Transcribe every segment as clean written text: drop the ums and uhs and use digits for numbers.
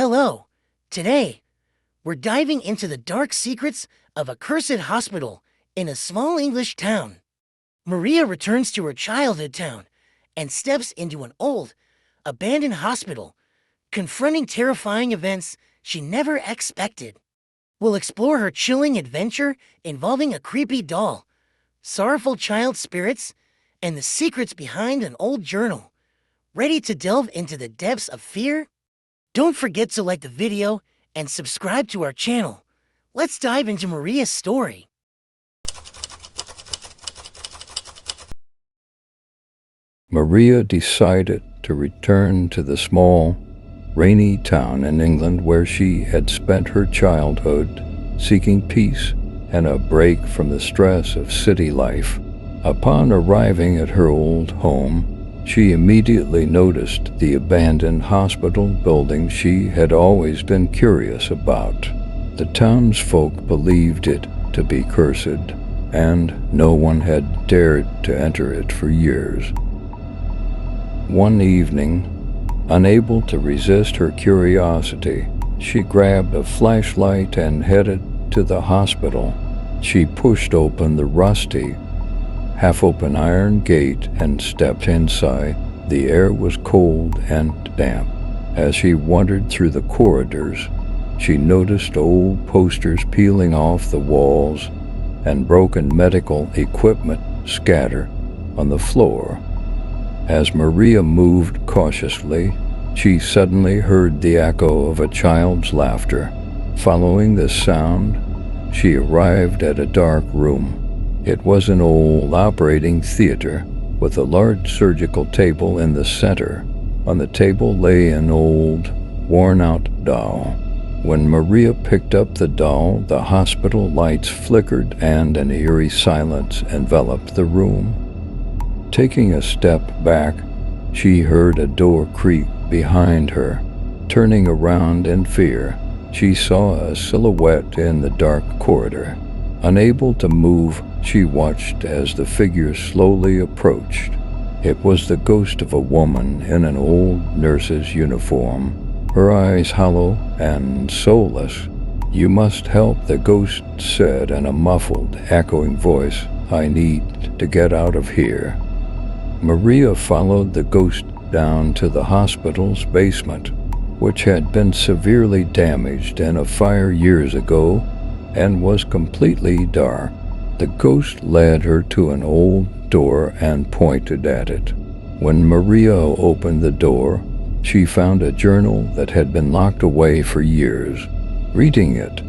Hello. Today, we're diving into the dark secrets of a cursed hospital in a small English town. Maria returns to her childhood town and steps into an old, abandoned hospital, confronting terrifying events she never expected. We'll explore her chilling adventure involving a creepy doll, sorrowful child spirits, and the secrets behind an old journal. Ready to delve into the depths of fear? Don't forget to like the video and subscribe to our channel. Let's dive into Maria's story. Maria decided to return to the small, rainy town in England where she had spent her childhood, seeking peace and a break from the stress of city life. Upon arriving at her old home, she immediately noticed the abandoned hospital building she had always been curious about. The townsfolk believed it to be cursed, and no one had dared to enter it for years. One evening, unable to resist her curiosity, she grabbed a flashlight and headed to the hospital. She pushed open the rusty, half-open iron gate and stepped inside. The air was cold and damp. As she wandered through the corridors, she noticed old posters peeling off the walls and broken medical equipment scattered on the floor. As Maria moved cautiously, she suddenly heard the echo of a child's laughter. Following this sound, she arrived at a dark room. It was an old operating theater with a large surgical table in the center. On the table lay an old, worn-out doll. When Maria picked up the doll, the hospital lights flickered and an eerie silence enveloped the room. Taking a step back, she heard a door creak behind her. Turning around in fear, she saw a silhouette in the dark corridor. Unable to move, she watched as the figure slowly approached. It was the ghost of a woman in an old nurse's uniform, her eyes hollow and soulless. "You must help," the ghost said in a muffled, echoing voice. "I need to get out of here." Maria followed the ghost down to the hospital's basement, which had been severely damaged in a fire years ago and was completely dark. The ghost led her to an old door and pointed at it. When Maria opened the door, she found a journal that had been locked away for years. Reading it,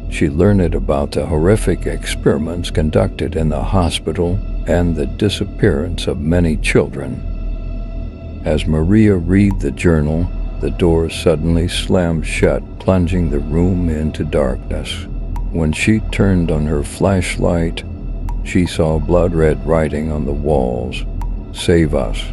she learned about the horrific experiments conducted in the hospital and the disappearance of many children. As Maria read the journal, the door suddenly slammed shut, plunging the room into darkness. When she turned on her flashlight, she saw blood-red writing on the walls, "Save us."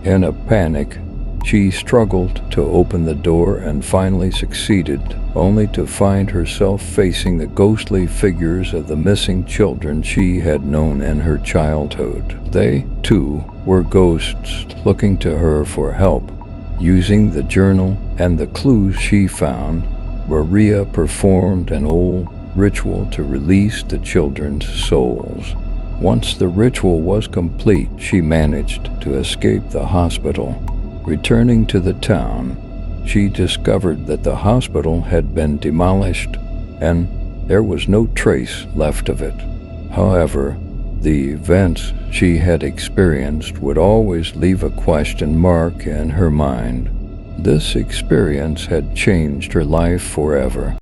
In a panic, she struggled to open the door and finally succeeded, only to find herself facing the ghostly figures of the missing children she had known in her childhood. They, too, were ghosts looking to her for help. Using the journal and the clues she found, Maria performed an old ritual to release the children's souls. Once the ritual was complete, she managed to escape the hospital. Returning to the town, she discovered that the hospital had been demolished and there was no trace left of it. However, the events she had experienced would always leave a question mark in her mind. This experience had changed her life forever.